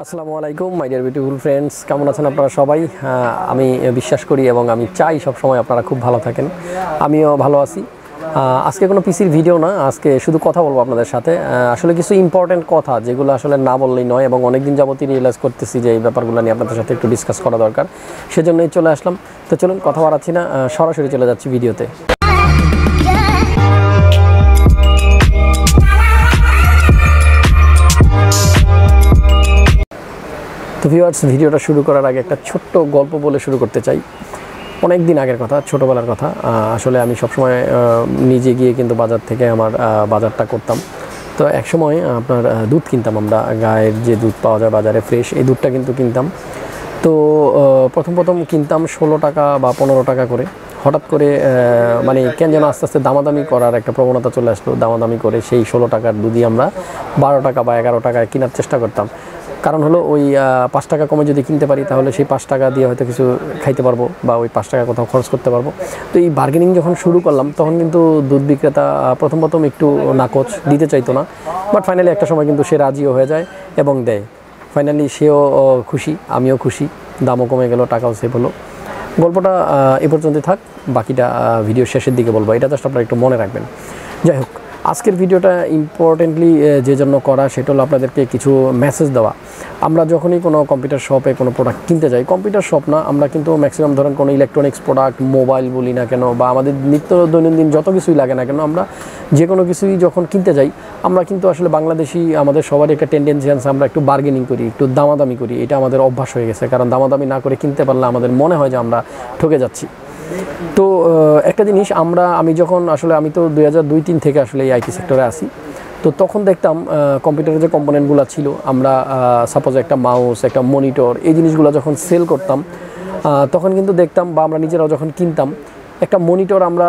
আসসালামু আলাইকুম my dear beautiful friends, কেমন আছেন আপনারা সবাই? আমি বিশ্বাস করি এবং আমি চাই সব সময় আপনারা খুব ভালো থাকেন। আমিও ভালো আছি। আজকে কোনো পিসির ভিডিও না, আজকে শুধু কথা বলবো আপনাদের সাথে। আসলে কিছু ইম্পর্টেন্ট কথা যেগুলো আসলে না বললেই নয়, এবং অনেকদিন যাবতই রিয়েলাইজ করতেছি যে এই ব্যাপারগুলো নিয়ে আপনাদের সাথে একটু ডিসকাস করা দরকার, সেজন্যই চলে আসলাম। তো চলুন কথা বাড়াচ্ছি না, সরাসরি চলে যাচ্ছি ভিডিওতে। তো ভিউয়ার্স, ভিডিওটা শুরু করার আগে একটা ছোট্ট গল্প বলে শুরু করতে চাই। অনেক দিন আগের কথা, ছোটোবেলার কথা। আসলে আমি সবসময় নিজে গিয়ে কিন্তু বাজার থেকে আমার বাজারটা করতাম। তো এক সময় আপনার দুধ কিনতাম, আমরা গায়ের যে দুধ পাওয়া যায় বাজারে ফ্রেশ, এই দুধটা কিন্তু কিনতাম। তো প্রথম কিনতাম 16 টাকা বা 15 টাকা করে। হঠাৎ করে মানে কেন যেন আস্তে আস্তে দামাদামি করার একটা প্রবণতা চলে আসলো। দামাদামি করে সেই 16 টাকার দুধই আমরা 12 টাকা বা 11 টাকায় কেনার চেষ্টা করতাম। কারণ হলো ওই 5 টাকা কমে যদি কিনতে পারি তাহলে সেই 5 টাকা দিয়ে হয়তো কিছু খাইতে পারবো, বা ওই 5 টাকা কোথাও খরচ করতে পারবো। তো এই বার্গেনিং যখন শুরু করলাম তখন কিন্তু দুধ বিক্রেতা প্রথম একটু নাকচ, দিতে চাইতো না, বাট ফাইনালি একটা সময় কিন্তু সে রাজিও হয়ে যায় এবং দেয়। ফাইনালি সেও খুশি, আমিও খুশি, দামও কমে গেল, টাকাও সেভ হলো। গল্পটা এ পর্যন্তই থাক, বাকিটা ভিডিও শেষের দিকে বলবো, এটা জাস্ট আপনারা একটু মনে রাখবেন। যাই হোক, আজকের ভিডিওটা ইম্পর্টেন্টলি যে জন্য করা, সেটা হলো আপনাদেরকে কিছু মেসেজ দেওয়া। আমরা যখনই কোনো কম্পিউটার শপে কোনো প্রোডাক্ট কিনতে যাই, কম্পিউটার শপ না, আমরা কিন্তু ম্যাক্সিমাম ধরেন কোনো ইলেকট্রনিক্স প্রোডাক্ট, মোবাইল বলি না কেন, বা আমাদের নিত্য দৈনন্দিন যত কিছুই লাগে না কেন, আমরা যে কোনো কিছুই যখন কিনতে যাই, আমরা কিন্তু আসলে বাংলাদেশি, আমাদের সবারই একটা টেন্ডেন্সি আছে, আমরা একটু বার্গেনিং করি, একটু দামাদামি করি। এটা আমাদের অভ্যাস হয়ে গেছে, কারণ দামাদামি না করে কিনতে পারলে আমাদের মনে হয় যে আমরা ঠকে যাচ্ছি। তো একটা জিনিস আমি যখন আসলে আমি তো 2002-03 থেকে আসলে এই আইটি সেক্টরে আসি। তো তখন দেখতাম কম্পিউটারের যে কম্পোনেন্টগুলো ছিল, আমরা সাপোজ একটা মাউস, একটা মনিটর, এই জিনিসগুলো যখন সেল করতাম তখন কিন্তু দেখতাম, বা আমরা নিজেরাও যখন কিনতাম, একটা মনিটর আমরা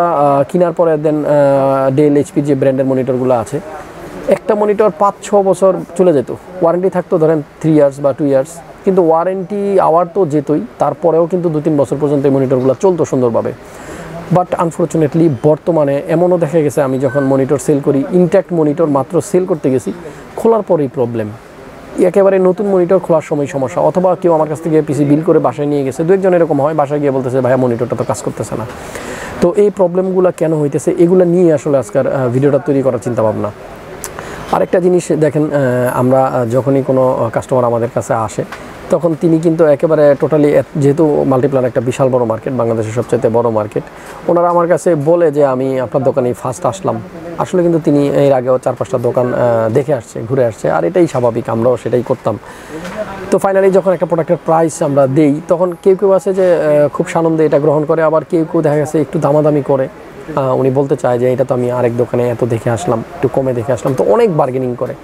কেনার পরে দেন ডেল, এইচপি যে ব্র্যান্ডের মনিটরগুলো আছে, একটা মনিটর 5-6 বছর চলে যেত। ওয়ারেন্টি থাকতো ধরেন 3 ইয়ার্স বা 2 ইয়ার্স, কিন্তু ওয়ারেন্টি আওয়ার তো যেতই, তারপরেও কিন্তু 2-3 বছর পর্যন্ত এই মনিটরগুলো চলতো সুন্দরভাবে। বাট আনফর্চুনেটলি বর্তমানে এমনও দেখা গেছে, আমি যখন মনিটর সেল করি, ইনট্যাক্ট মনিটর মাত্র সেল করতে গেছি, খোলার পরেই প্রবলেম। একেবারে নতুন মনিটর খোলার সময় সমস্যা, অথবা কেউ আমার কাছ থেকে পিসি বিল করে বাসায় নিয়ে গেছে, 2-1 এরকম হয়, বাসায় গিয়ে বলতেছে ভাইয়া মনিটরটা তো কাজ করতেছে না। তো এই প্রবলেমগুলো কেন হইতেছে, এগুলো নিয়ে আসলে আজকের ভিডিওটা তৈরি করার চিন্তাভাবনা। আরেকটা জিনিস দেখেন, আমরা যখনই কোনো কাস্টমার আমাদের কাছে আসে, তখন তিনি কিন্তু একেবারে টোটালি, যেহেতু মাল্টিপ্লেন একটা বিশাল বড় মার্কেট, বাংলাদেশের সবচেয়ে বড় মার্কেট, ওনারা আমার কাছে বলে যে আমি আপনার দোকানেই ফার্স্ট আসলাম। আসলে কিন্তু তিনি এর আগেও 4-5টা দোকান দেখে আসছে, ঘুরে আসছে, আর এটাই স্বাভাবিক, আমরাও সেটাই করতাম। তো ফাইনালি যখন একটা প্রোডাক্টের প্রাইস আমরা দেই, তখন কেউ আছে যে খুব সানন্দে এটা গ্রহণ করে, আবার কেউ দেখা গেছে একটু দামাদামি করে। উনি বলতে চায় যে এটা তো আমি আরেক দোকানে এত দেখে আসলাম, একটু কমে দেখে আসলাম, তো অনেক বার্গেনিং করে।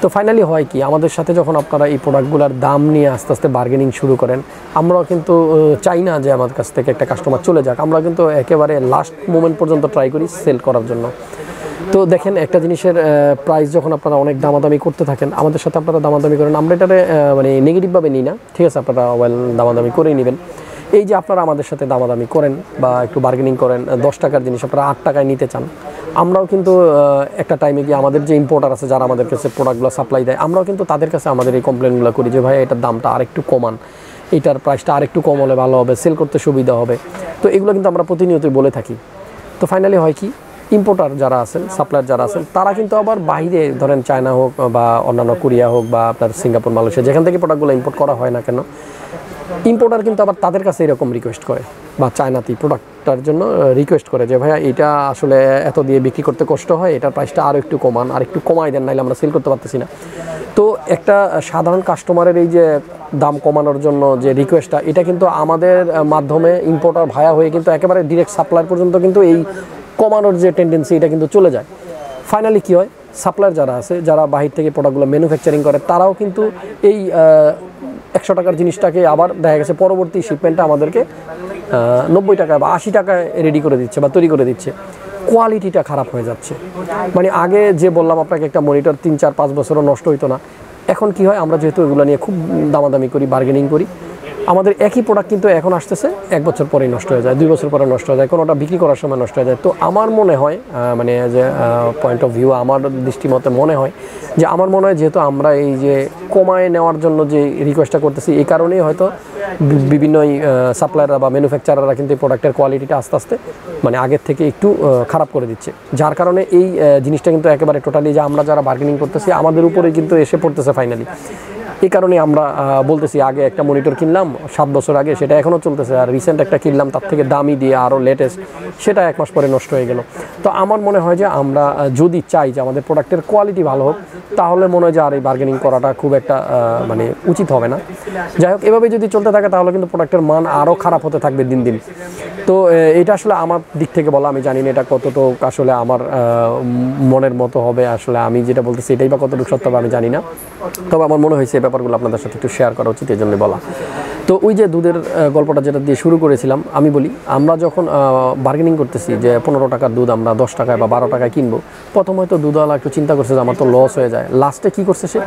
তো ফাইনালি হয় কি, আমাদের সাথে যখন আপনারা এই প্রোডাক্টগুলোর দাম নিয়ে আস্তে আস্তে বার্গেনিং শুরু করেন, আমরাও কিন্তু চাই না যে আমাদের কাছ থেকে একটা কাস্টমার চলে যাক, আমরা কিন্তু একেবারে লাস্ট মোমেন্ট পর্যন্ত ট্রাই করি সেল করার জন্য। তো দেখেন, একটা জিনিসের প্রাইস যখন আপনারা অনেক দামাদামি করতে থাকেন, আমাদের সাথে আপনারা দামাদামি করেন, আমরা এটারে মানে নেগেটিভভাবে নিই না, ঠিক আছে, আপনারা দামাদামি করেই নেবেন। এই যে আপনারা আমাদের সাথে দামাদামি করেন বা একটু বার্গেনিং করেন, 10 টাকার জিনিস আপনারা 8 টাকায় নিতে চান, আমরাও কিন্তু একটা টাইমে গিয়ে আমাদের যে ইম্পোর্টার আছে, যারা আমাদের কাছে প্রোডাক্টগুলো সাপ্লাই দেয়, আমরাও কিন্তু তাদের কাছে আমাদের এই কমপ্লেনগুলো করি যে ভাই এটার দামটা আরেকটু কমান, এটার প্রাইসটা আরেকটু কম হলে ভালো হবে, সেল করতে সুবিধা হবে। তো এগুলো কিন্তু আমরা প্রতিনিয়তই বলে থাকি। তো ফাইনালি হয় কি, ইম্পোর্টার যারা আছেন, সাপ্লায়ার যারা আছেন, তারা কিন্তু আবার বাইরে ধরেন চায়না হোক বা অন্যান্য কোরিয়া হোক বা আপনার সিঙ্গাপুর, মালয়েশিয়া, যেখান থেকে প্রোডাক্টগুলো ইম্পোর্ট করা হয় না কেন, ইম্পোর্টার কিন্তু আবার তাদের কাছে এরকম রিকোয়েস্ট করে, বা চায়নাতেই প্রোডাক্টটার জন্য রিকোয়েস্ট করে যে ভাইয়া এটা আসলে এত দিয়ে বিক্রি করতে কষ্ট হয়, এটার প্রাইসটা আরও একটু কমান, আর একটু কমাই দেন, নাহলে আমরা সেল করতে পারতেছি না। তো একটা সাধারণ কাস্টমারের এই যে দাম কমানোর জন্য যে রিকোয়েস্টটা, এটা কিন্তু আমাদের মাধ্যমে ইম্পোর্টার ভায়া হয়ে কিন্তু একেবারে ডিরেক্ট সাপ্লায়ার পর্যন্ত কিন্তু এই কমানোর যে টেন্ডেন্সি, এটা কিন্তু চলে যায়। ফাইনালি কী হয়, সাপ্লায়ার যারা আছে, যারা বাহির থেকে প্রোডাক্টগুলো ম্যানুফ্যাকচারিং করে, তারাও কিন্তু এই 100 টাকার জিনিসটাকে আবার দেখা গেছে পরবর্তী শিপমেন্টটা আমাদেরকে 90 টাকা বা 80 টাকায় রেডি করে দিচ্ছে বা তৈরি করে দিচ্ছে। কোয়ালিটিটা খারাপ হয়ে যাচ্ছে। মানে আগে যে বললাম আপনাকে, একটা মনিটর 3-4-5 বছরও নষ্ট হইতো না, এখন কি হয়, আমরা যেহেতু এগুলো নিয়ে খুব দামাদামি করি, বার্গেনিং করি, আমাদের একই প্রোডাক্ট কিন্তু এখন আসতেছে 1 বছর পরেই নষ্ট হয়ে যায়, 2 বছর পরে নষ্ট হয়ে যায়, কোনোটা বিক্রি করার সময় নষ্ট হয়ে যায়। তো আমার মনে হয় মানে যে পয়েন্ট অফ ভিউ, আমার দৃষ্টিমতে মনে হয় যে আমার মনে হয় যেহেতু আমরা এই যে কমায় নেওয়ার জন্য যে রিকোয়েস্টটা করতেছি, এই কারণেই হয়তো বিভিন্ন সাপ্লায়াররা বা ম্যানুফ্যাকচারাররা কিন্তু এই প্রোডাক্টের কোয়ালিটিটা আস্তে আস্তে মানে আগের থেকে একটু খারাপ করে দিচ্ছে, যার কারণে এই জিনিসটা কিন্তু একেবারে টোটালি যে আমরা যারা বার্গেনিং করতেছি আমাদের উপরেই কিন্তু এসে পড়তেছে ফাইনালি। এই কারণে আমরা বলতেছি আগে একটা মনিটর কিনলাম 7 বছর আগে, সেটা এখনও চলতেছে, আর রিসেন্ট একটা কিনলাম তার থেকে দামি দিয়ে আরও লেটেস্ট, সেটা 1 মাস পরে নষ্ট হয়ে গেল। তো আমার মনে হয় যে আমরা যদি চাই যে আমাদের প্রোডাক্টের কোয়ালিটি ভালো হোক, তাহলে মনে হয় যে আর এই বার্গেনিং করাটা খুব একটা মানে উচিত হবে না। যাই হোক, এভাবে যদি চলতে থাকে তাহলে কিন্তু প্রোডাক্টের মান আরও খারাপ হতে থাকবে দিন দিন। তো এটা আসলে আমার দিক থেকে বলা, আমি জানি না এটা কতটুকু আসলে আমার মনের মতো হবে, আসলে আমি যেটা বলতেছি এটাই বা কতটুকু সত্য হবে আমি জানি না, তবে আমার মনে হয়েছে এই ব্যাপারগুলো আপনাদের সাথে একটু শেয়ার করা উচিত, এই জন্য বলা। তো ওই যে দুধের গল্পটা যেটা দিয়ে শুরু করেছিলাম, আমি বলি আমরা যখন বার্গেনিং করতেছি যে 15 টাকার দুধ আমরা 10 টাকায় বা 12 টাকায় কিনবো, প্রথম হয়তো দুধওয়ালা একটু চিন্তা করছে যে আমার তো লস হয়ে যায়, লাস্টে কী করছে সে,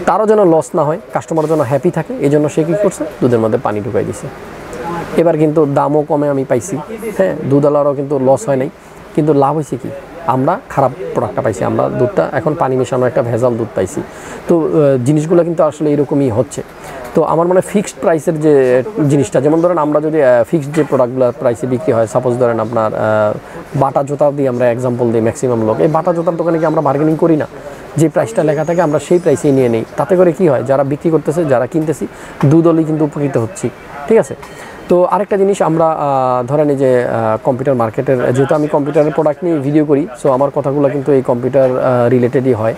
তারও যেন লস না হয়, কাস্টমার যেন হ্যাপি থাকে, এই জন্য সে কী করছে, দুধের মধ্যে পানি ঢুকাই দিছে। এবার কিন্তু দামও কমে আমি পাইছি, হ্যাঁ, দুধওয়ালারও কিন্তু লস হয় নাই, কিন্তু লাভ হয়েছে কি, আমরা খারাপ প্রোডাক্টটা পাইছি, আমরা দুধটা এখন পানি মেশানো একটা ভেজাল দুধ পাইছি। তো জিনিসগুলো কিন্তু আসলে এরকমই হচ্ছে। তো আমার মনে হয় ফিক্সড প্রাইসের যে জিনিসটা, যেমন ধরেন আমরা যদি ফিক্সড যে প্রোডাক্টগুলোর প্রাইসে বিক্রি হয়, সাপোজ ধরেন আপনার বাটা জুতা দিয়ে আমরা এক্সাম্পল দিই, ম্যাক্সিমাম লোক এই বাটা জুতার দোকানে কি আমরা বার্গেনিং করি না, যে প্রাইসটা লেখা থাকে আমরা সেই প্রাইসেই নিয়ে নিই, তাতে করে কি হয়, যারা বিক্রি করতেছে যারা কিনতেছি দুধলি কিন্তু উপকৃত হচ্ছি, ঠিক আছে। তো আরেকটা জিনিস আমরা ধরেন এই যে কম্পিউটার মার্কেটের, যেহেতু আমি কম্পিউটারের প্রোডাক্ট নিয়ে ভিডিও করি, সো আমার কথাগুলো কিন্তু এই কম্পিউটার রিলেটেডই হয়।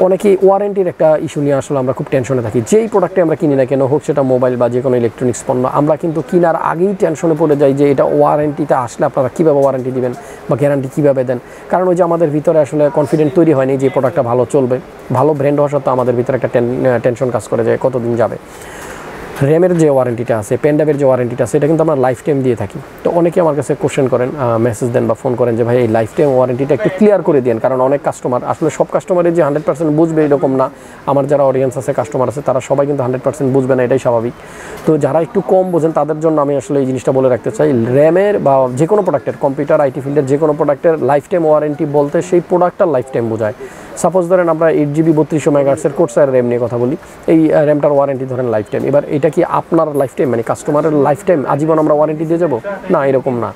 অনেকেই ওয়ারেন্টির একটা ইস্যু নিয়ে আসলে আমরা খুব টেনশনে থাকি, যেই প্রোডাক্টে আমরা কিনি না কেন, হোক সেটা মোবাইল বা যে কোনো ইলেকট্রনিক্স পণ্য, আমরা কিন্তু কেনার আগেই টেনশনে পড়ে যাই যে এটা ওয়ারেন্টিতে আসলে আপনারা কীভাবে ওয়ারেন্টি দিবেন বা গ্যারান্টি কীভাবে দেন। কারণ ওই যে আমাদের ভিতরে আসলে কনফিডেন্ট তৈরি হয়নি যে প্রোডাক্টটা ভালো চলবে, ভালো ব্র্যান্ড হওয়া সত্ত্বেও আমাদের ভিতরে একটা টেনশন কাজ করে যায় কতদিন যাবে। র্যামের যে ওয়ারেন্টিটা আছে, পেনড্রাইভের যে ওয়ারেন্টিটা আছে, এটা কিন্তু আমরা লাইফ টাইম দিয়ে থাকি। তো অনেকে আমার কাছে কোশ্চেন করেন, মেসেজ দেন বা ফোন করেন যে ভাই এই লাইফ টাইম ওয়ারেন্টিটা একটু ক্লিয়ার করে দেন, কারণ অনেক কাস্টমার, আসলে সব কাস্টমারের যে 100% বুঝবে এরকম না, আমার যারা অডিয়েন্স আছে, কাস্টমার আছে, তারা সবাই কিন্তু 100% বুঝবে না, এটাই স্বাভাবিক। তো যারা একটু কম বোঝেন তাদের জন্য আমি আসলে এই জিনিসটা বলে রাখতে চাই, র্যামের বা যে কোনো প্রোডাক্টের, কম্পিউটার আইটি ফিল্ডের যে কোনো প্রোডাক্টের লাইফ টাইম ওয়ারেন্টি বলতে সেই প্রোডাক্টটার লাইফ টাইম বোঝায়। সাপোজ ধরেন আমরা 8GB 3200 মেগাহার্টজের কোর্সার র্যাম নিয়ে কথা বলি, এই র্যামটার ওয়ারেন্টি ধরেন লাইফ টাইম। এবার এটা কি আপনার লাইফ টাইম, মানে কাস্টমারের লাইফ টাইম আজীবন আমরা ওয়ারেন্টি দিয়ে যাবো? না, এরকম না।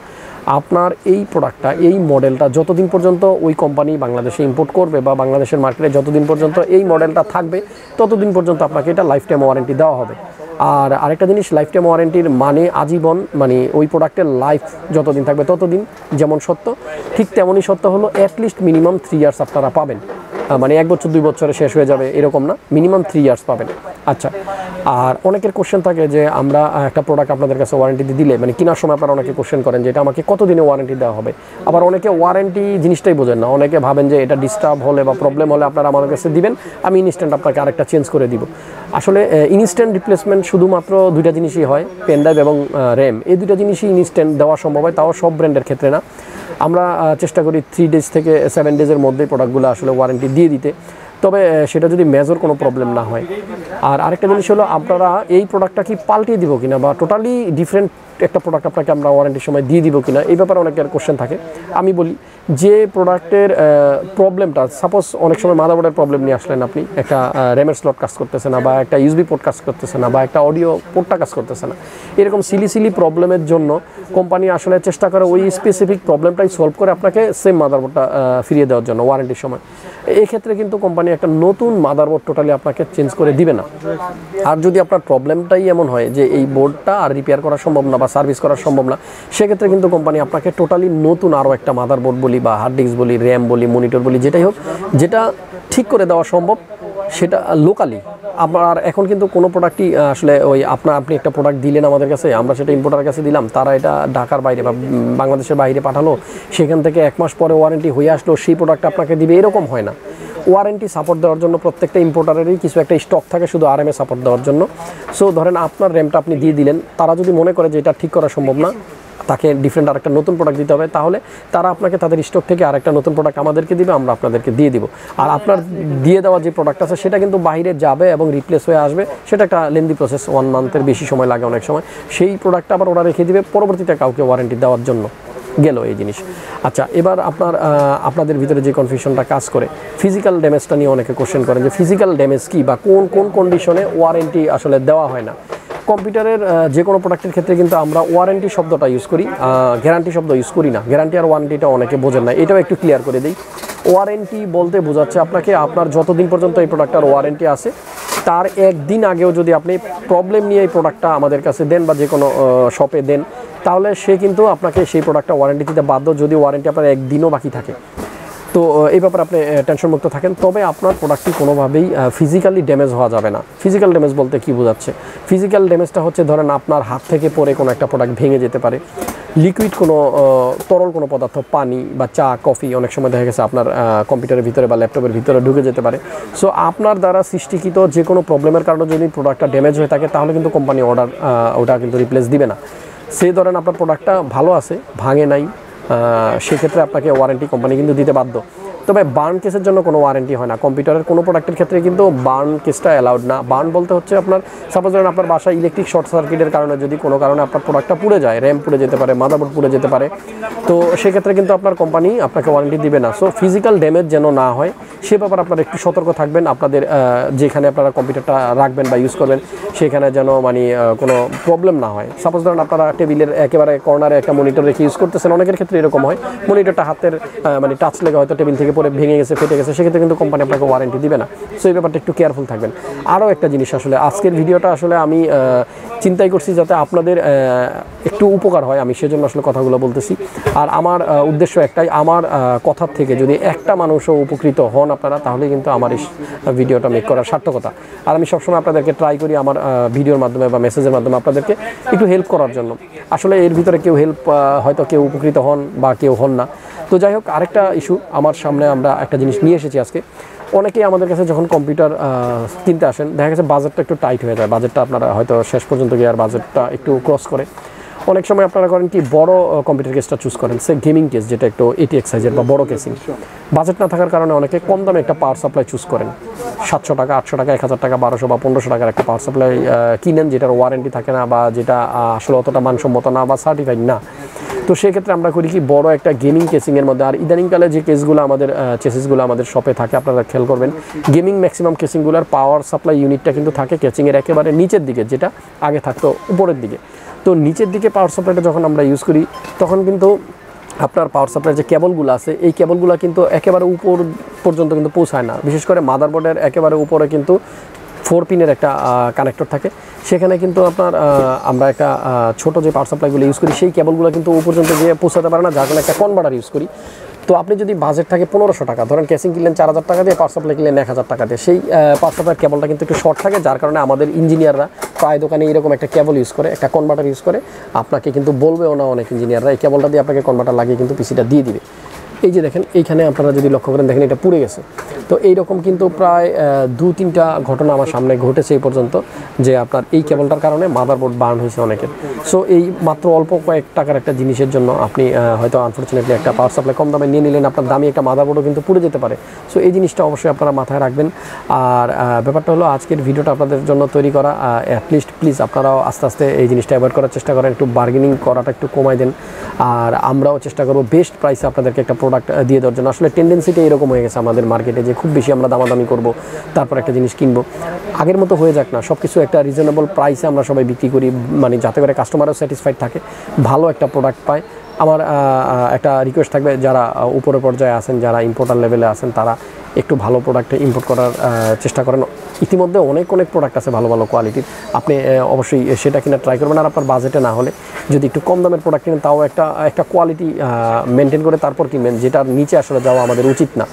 আপনার এই প্রোডাক্টটা, এই মডেলটা যতদিন পর্যন্ত ওই কোম্পানি বাংলাদেশে ইম্পোর্ট করবে বা বাংলাদেশের মার্কেটে যতদিন পর্যন্ত এই মডেলটা থাকবে, ততদিন পর্যন্ত আপনাকে এটা লাইফ টাইম ওয়ারেন্টি দেওয়া হবে। আর আরেকটা জিনিস, লাইফ টাইম ওয়ারেন্টির মানে আজীবন, মানে ওই প্রোডাক্টের লাইফ যতদিন থাকবে ততদিন, যেমন সত্য ঠিক তেমনই সত্য হলো অ্যাটলিস্ট মিনিমাম 3 ইয়ার্স আপনারা পাবেন, মানে 1 বছর 2 বছরে শেষ হয়ে যাবে এরকম না, মিনিমাম 3 ইয়ার্স পাবেন। আচ্ছা, আর অনেকের কোশ্চেন থাকে যে আমরা একটা প্রোডাক্ট আপনাদের কাছে ওয়ারেন্টি দিলে, মানে কেনার সময় আপনারা অনেকে কোশ্চেন করেন যে এটা আমাকে কতদিনে ওয়ারেন্টি দেওয়া হবে। আবার অনেকে ওয়ারেন্টি জিনিসটাই বোঝেন না, অনেকে ভাবেন যে এটা ডিস্টার্ব হলে বা প্রবলেম হলে আপনারা আমাদের কাছে দিবেন, আমি ইনস্ট্যান্ট আপনাকে আরেকটা চেঞ্জ করে দিব। আসলে ইনস্ট্যান্ট রিপ্লেসমেন্ট শুধুমাত্র 2টা জিনিসই হয়, পেনড্রাইভ এবং র্যাম, এই 2টা জিনিসই ইনস্ট্যান্ট দেওয়া সম্ভব হয়, তাও সব ব্র্যান্ডের ক্ষেত্রে না। আমরা চেষ্টা করি 3 ডেজ থেকে 7 ডেজের মধ্যে প্রোডাক্টগুলো আসলে ওয়ারেন্টি দিয়ে দিতে, তবে সেটা যদি মেজর কোনো প্রবলেম না হয়। আর আরেকটা জিনিস হলো, আপনারা এই প্রোডাক্টটা কি পাল্টিয়ে দিব কিনা বা টোটালি ডিফারেন্ট একটা প্রোডাক্ট আপনাকে আমরা ওয়ারেন্টির সময় দিয়ে দিব কিনা, এই ব্যাপারে অনেকের কোশ্চেন থাকে। আমি বলি যে প্রোডাক্টের প্রবলেমটা, সাপোজ অনেক সময় মাদারবোর্ডের প্রবলেম নিয়ে আসলেন আপনি, একটা র্যামের স্লট কাজ করতেছে না বা একটা ইউএসবি পোর্ট কাজ করতেছে না বা একটা অডিও পোর্টটা কাজ করতেছে না, এরকম সিলি প্রবলেমের জন্য কোম্পানি আসলে চেষ্টা করে ওই স্পেসিফিক প্রবলেমটাই সলভ করে আপনাকে সেম মাদারবোর্ডটা ফিরিয়ে দেওয়ার জন্য ওয়ারেন্টির সময়। এই ক্ষেত্রে কিন্তু কোম্পানি একটা নতুন মাদারবোর্ড টোটালি আপনাকে চেঞ্জ করে দিবে না। আর যদি আপনার প্রবলেমটাই এমন হয় যে এই বোর্ডটা আর রিপেয়ার করা সম্ভব না বা সার্ভিস করা সম্ভব না, সেক্ষেত্রে কিন্তু কোম্পানি আপনাকে টোটালি নতুন আরও একটা মাদারবোর্ড বলি বা হার্ড ডিস্ক বলি, র্যাম বলি, মনিটর বলি, যেটাই হোক, যেটা ঠিক করে দেওয়া সম্ভব সেটা লোকালি। আপনার এখন কিন্তু কোনো প্রোডাক্টই আসলে ওই আপনি একটা প্রোডাক্ট দিলেন আমাদের কাছে, আমরা সেটা ইম্পোর্টারের কাছে দিলাম, তারা এটা ঢাকার বাইরে বা বাংলাদেশের বাইরে পাঠালো, সেখান থেকে 1 মাস পরে ওয়ারেন্টি হয়ে আসলো, সেই প্রোডাক্ট আপনাকে দিবে, এরকম হয় না। ওয়ারেন্টি সাপোর্ট দেওয়ার জন্য প্রত্যেকটা ইম্পোর্টারেরই কিছু একটা স্টক থাকে শুধু আরএমএ সাপোর্ট দেওয়ার জন্য। সো ধরেন আপনার র্যামটা আপনি দিয়ে দিলেন, তারা যদি মনে করে যে এটা ঠিক করা সম্ভব না, তাকে ডিফারেন্ট আরেকটা নতুন প্রোডাক্ট দিতে হবে, তাহলে তারা আপনাকে তাদের স্টক থেকে আরেকটা নতুন প্রোডাক্ট আমাদেরকে দিবে, আমরা আপনাদেরকে দিয়ে দিব। আর আপনার দিয়ে দেওয়া যে প্রোডাক্ট আছে সেটা কিন্তু বাইরে যাবে এবং রিপ্লেস হয়ে আসবে, সেটা একটা লেন্দি প্রসেস, 1 মান্থের বেশি সময় লাগে অনেক সময়। সেই প্রোডাক্টটা আবার ওরা রেখে দিবে পরবর্তীতে কাউকে ওয়ারেন্টি দেওয়ার জন্য। গেল এই জিনিস। আচ্ছা, এবার আপনাদের ভিতরে যে কনফিউশনটা কাজ করে ফিজিক্যাল ড্যামেজটা নিয়ে অনেকে কোশ্চেন করেন যে ফিজিক্যাল ড্যামেজ কি বা কোন কোন কন্ডিশনে ওয়ারেন্টি আসলে দেওয়া হয় না। কম্পিউটারের যে কোনো প্রোডাক্টের ক্ষেত্রে কিন্তু আমরা ওয়ারেন্টি শব্দটা ইউজ করি, গ্যারান্টি শব্দ ইউজ করি না। গ্যারান্টি আর ওয়ারেন্টিটা অনেকে বোঝেন না, এটাও একটু ক্লিয়ার করে দিই। ওয়ারেন্টি বলতে বোঝাচ্ছে আপনাকে আপনার যতদিন পর্যন্ত এই প্রোডাক্টটার ওয়ারেন্টি আছে তার একদিন আগেও যদি আপনি প্রবলেম নিয়ে এই প্রোডাক্টটা আমাদের কাছে দেন বা যে কোনো শপে দেন, তাহলে সে কিন্তু আপনাকে সেই প্রোডাক্টটা ওয়ারেন্টি দিতে বাধ্য, যদি ওয়ারেন্টি আপনার একদিনও বাকি থাকে। তো এই ব্যাপারে আপনি টেনশনমুক্ত থাকেন। তবে আপনার প্রোডাক্টটি কোনোভাবেই ফিজিক্যালি ড্যামেজ হওয়া যাবে না। ফিজিক্যাল ড্যামেজ বলতে কী বোঝাচ্ছে? ফিজিক্যাল ড্যামেজটা হচ্ছে ধরেন আপনার হাত থেকে পড়ে কোনো একটা প্রোডাক্ট ভেঙে যেতে পারে, লিকুইড কোনো তরল কোনো পদার্থ, পানি বা চা, কফি অনেক সময় দেখা গেছে আপনার কম্পিউটারের ভিতরে বা ল্যাপটপের ভিতরে ঢুকে যেতে পারে। সো আপনার দ্বারা সৃষ্টিকৃত যে কোনো প্রবলেমের কারণে যদি প্রোডাক্টটা ড্যামেজ হয়ে থাকে তাহলে কিন্তু কোম্পানি ওটা কিন্তু রিপ্লেস দিবে না। সেই ধরেন আপনার প্রোডাক্টটা ভালো আছে, ভাঙে নাই, সেক্ষেত্রে আপনাকে ওয়ারেন্টি কোম্পানি কিন্তু দিতে বাধ্য। তবে বার্ন কেসের জন্য কোনো ওয়ারেন্টি হয় না। কম্পিউটারের কোনো প্রোডাক্টের ক্ষেত্রে কিন্তু বার্ন কেসটা অ্যালাউড না। বার্ন বলতে হচ্ছে আপনার সাপোজ ধরেন আপনার বাসায় ইলেকট্রিক শর্ট সার্কিটের কারণে যদি কোনো কারণে আপনার প্রোডাক্টটা পুড়ে যায়, র্যাম পুড়ে যেতে পারে, মাদারবোর্ড পুড়ে যেতে পারে, তো সেক্ষেত্রে কিন্তু আপনার কোম্পানি আপনাকে ওয়ারেন্টি দিবে না। সো ফিজিক্যাল ড্যামেজ যেন না হয় সে ব্যাপারে আপনারা একটু সতর্ক থাকবেন। আপনাদের যেখানে আপনারা কম্পিউটারটা রাখবেন বা ইউজ করবেন সেখানে যেন মানে কোনো প্রবলেম না হয়। সাপোজ ধরেন আপনারা টেবিলের একেবারে কর্নারে একটা মনিটর রেখে ইউজ করতেছেন, অনেকের ক্ষেত্রে এরকম হয় মনিটরটা হাতের মানে টাচ লেগে হয়তো টেবিল থেকে পরে ভেঙে গেছে, ফেটে গেছে, সেক্ষেত্রে কিন্তু কোম্পানি আপনাকে ওয়ারেন্টি দিবে না। সো এই ব্যাপারটা একটু কেয়ারফুল থাকবেন। আরও একটা জিনিস, আসলে আজকের ভিডিওটা আসলে আমি চিন্তাই করছি যাতে আপনাদের একটু উপকার হয়, আমি সেজন্য আসলে কথাগুলো বলতেছি। আর আমার উদ্দেশ্য একটাই, আমার কথার থেকে যদি একটা মানুষও উপকৃত হন আপনারা, তাহলে কিন্তু আমার এই ভিডিওটা মেক করার সার্থকতা। আর আমি সবসময় আপনাদেরকে ট্রাই করি আমার ভিডিওর মাধ্যমে বা মেসেজের মাধ্যমে আপনাদেরকে একটু হেল্প করার জন্য। আসলে এর ভিতরে কেউ হয়তো কেউ উপকৃত হন বা কেউ হন না। তো যাই হোক, আরেকটা ইস্যু আমার সামনে আমরা একটা জিনিস নিয়ে এসেছি আজকে। অনেকেই আমাদের কাছে যখন কম্পিউটার কিনতে আসেন দেখা গেছে বাজেটটা একটু টাইট হয়ে যায়, বাজেটটা আপনারা হয়তো শেষ পর্যন্ত গিয়ে আর বাজেটটা একটু ক্রস করে। অনেক সময় আপনারা করেন কি বড় কম্পিউটার কেসটা চুজ করেন, সে গেমিং কেস যেটা একটু ATX সাইজের বা বড় কেসিং। বাজেট না থাকার কারণে অনেকে কম দামে একটা পাওয়ার সাপ্লাই চুজ করেন, 700 টাকা, 800 টাকা, 1000 টাকা, 1200 বা 1500 টাকার একটা পাওয়ার সাপ্লাই কিনেন যেটার ওয়ারেন্টি থাকে না বা যেটা আসলে অতটা মানসম্মত না বা সার্টিফাইড না। তো সেক্ষেত্রে আমরা করি কি বড় একটা গেমিং কেসিংয়ের মধ্যে, আর ইদানিংকালে যে কেসগুলো আমাদের চেসিসগুলো আমাদের শপে থাকে আপনারা খেয়াল করবেন, গেমিং ম্যাক্সিমাম কেসিংগুলোর পাওয়ার সাপ্লাই ইউনিটটা কিন্তু থাকে কেসিংয়ের একেবারে নিচের দিকে, যেটা আগে থাকতো উপরের দিকে। তো নিচের দিকে পাওয়ার সাপ্লাইটা যখন আমরা ইউজ করি তখন কিন্তু আপনার পাওয়ার সাপ্লাই যে কেবলগুলো আছে এই কেবলগুলো কিন্তু একেবারে উপর পর্যন্ত কিন্তু পৌঁছায় না। বিশেষ করে মাদারবোর্ডের একেবারে উপরে কিন্তু 4 পিনের একটা কানেক্টর থাকে, সেখানে কিন্তু আপনার আমরা একটা ছোটো যে পাওয়ার সাপ্লাইগুলো ইউজ করি সেই কেবলগুলো কিন্তু ও পর্যন্ত গিয়ে পৌঁছাতে পারে না, যার কারণে একটা কনভার্টার ইউজ করি। তো আপনি যদি বাজেট থাকে 1500 টাকা, ধরেন কেসিং কিনলেন 4000 টাকা দিয়ে, পাওয়ার সাপ্লাই কিনলেন 1000 টাকা দিয়ে, সেই পাওয়ার সাপ্লাইয়ের কেবলটা কিন্তু একটু শর্ট থাকে, যার কারণে আমাদের ইঞ্জিনিয়াররা প্রায় দোকানে এরকম একটা কেবল ইউজ করে, একটা কনভার্টার ইউজ করে। আপনাকে কিন্তু বলবেও না অনেক ইঞ্জিনিয়াররা, এই কেবলটা দিয়ে আপনাকে কনভার্টার লাগিয়ে কিন্তু পিসিটা দিয়ে দিবে। এই যে দেখেন এইখানে আপনারা যদি লক্ষ্য করেন দেখেন এটা পুড়ে গেছে। তো এইরকম কিন্তু প্রায় 2-3টা ঘটনা আমার সামনে ঘটেছে এই পর্যন্ত, যে আপনার এই কেবলটার কারণে মাদারবোর্ড বার্ন হয়েছে অনেকের। সো এই মাত্র অল্প কয়েক টাকার একটা জিনিসের জন্য আপনি হয়তো আনফর্চুনেটলি একটা পাওয়ার সাপ্লাই কম দামে নিয়ে নিলেন, আপনার দামি একটা মাদারবোর্ডও কিন্তু পুড়ে যেতে পারে। সো এই জিনিসটা অবশ্যই আপনারা মাথায় রাখবেন। আর ব্যাপারটা হলো আজকের ভিডিওটা আপনাদের জন্য তৈরি করা, অ্যাটলিস্ট প্লিজ আপনারাও আস্তে আস্তে এই জিনিসটা অ্যাভয়েড করার চেষ্টা করেন, একটু বার্গেনিং করাটা একটু কমাই দেন। আর আমরাও চেষ্টা করবো বেস্ট প্রাইসে আপনাদেরকে একটা প্রোডাক্ট দিয়ে দেওয়ার জন্য। আসলে টেন্ডেন্সিটা এরকম হয়ে গেছে আমাদের মার্কেটে যে খুব বেশি আমরা দামাদামি করব, তারপর একটা জিনিস কিনবো। আগের মতো হয়ে যাক না, সব কিছু একটা রিজনেবল প্রাইসে আমরা সবাই বিক্রি করি, মানে যাতে করে কাস্টমারও স্যাটিসফাইড থাকে, ভালো একটা প্রোডাক্ট পায়। আমার একটা রিকোয়েস্ট থাকবে, যারা উপরের পর্যায়ে আছেন, যারা ইম্পোর্টার লেভেলে আছেন, তারা একটু ভালো প্রোডাক্টে ইম্পোর্ট করার চেষ্টা করেন। ইতিমধ্যে অনেক প্রোডাক্ট আছে ভালো ভালো কোয়ালিটির, আপনি অবশ্যই সেটা কিনা ট্রাই করবেন। আর আপনার বাজেটে না হলে যদি একটু কম দামের প্রোডাক্ট কিনেন, তাও একটা কোয়ালিটি মেনটেন করে তারপর কিনবেন, যেটার নিচে আসলে যাওয়া আমাদের উচিত না।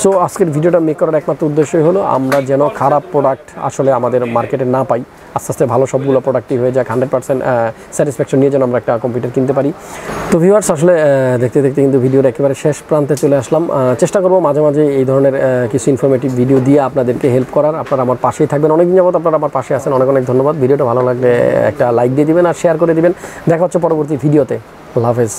সো আজকের ভিডিওটা মেক করার একমাত্র উদ্দেশ্যই হলো আমরা যেন খারাপ প্রোডাক্ট আসলে আমাদের মার্কেটে না পাই, আস্তে আস্তে ভালো সবগুলো প্রোডাক্টই হয়ে যাক, 100% স্যাটিসফ্যাকশন নিয়ে যেন আমরা একটা কম্পিউটার কিনতে পারি। তো ভিউয়ার্স আসলে দেখতে দেখতে কিন্তু ভিডিওর একেবারে শেষ প্রান্তে চলে আসলাম। চেষ্টা করবো মাঝে মাঝে এই ধরনের কিছু ইনফরমেটিভ ভিডিও দিয়ে আপনাদেরকে হেল্প করার। আপনারা আমার পাশেই থাকবেন, অনেকদিন যাবত আপনারা আমার পাশে আছেন, অনেক অনেক ধন্যবাদ। ভিডিওটা ভালো লাগলে একটা লাইক দিয়ে দিবেন আর শেয়ার করে দিবেন। দেখা হচ্ছে পরবর্তী ভিডিওতে। আল্লাহ হাফেজ।